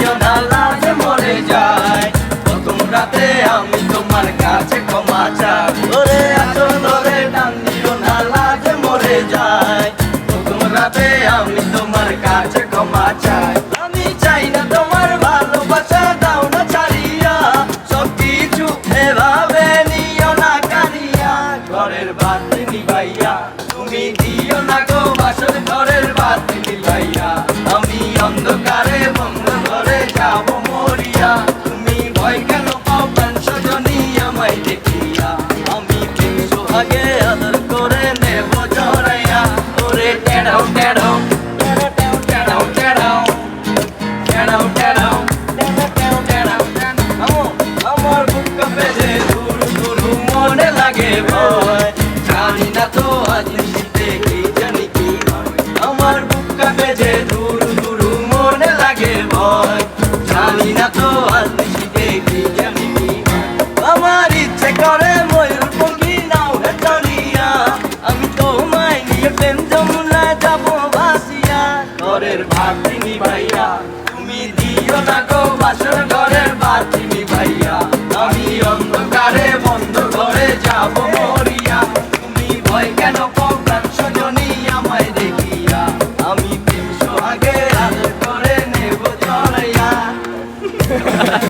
দিও না লাজে মরে যায়। প্রথম রাতে আমি তোমার কাছে ক্ষমা চাই, ওরে আঁচল ধরে টান দিও না লাজে মরে যায়। প্রথম রাতে আমি তোমার কাছে ক্ষমা চাই। আমি চাই না তোমার ভালোবাসা, দাও না ছাড়িয়া, সবকিছু এভাবে নিও না কানিয়া। ঘরের বাতি নিভাইয়া তুমি দিও না গো বাসর ঘরের বাতি নিভাইয়া। আমি অন্ধকারে বন্ধ ঘরে যাব মরিয়া, তুমি ভয় কেন পাও প্রাণ সজনী আমায় দেখিয়া। আমি কিছু আগে আদর করে নেব জড়াইয়া, ওরে টেড়াও টেড়াও টেড়াও টেড়াও টেড়াও টেড়াও টেড়াও টেড়াও টেড়াও টেড়াও। আমার বুক কাঁপে যে ধুরু ধুরু মনে লাগে ভয়, জানি না তো আজ নিশীথে কি জানি কি হয়। আমার বুক কাঁপে যে ধুরু ধুরু মনে লাগে ভয়, জানি না তো আজ নিশীথে কি জানি কি হয়। আমার ইচ্ছে করে ময়ূর পঙ্খী নাও হেঁটনিয়া, আমি তোমায় নিয়ে প্রেম যমুনায় যাবো ভাসিয়া। ঘরের বাতি নিভাইয়া তুমি দিও না গো বাসর ঘরের বাতি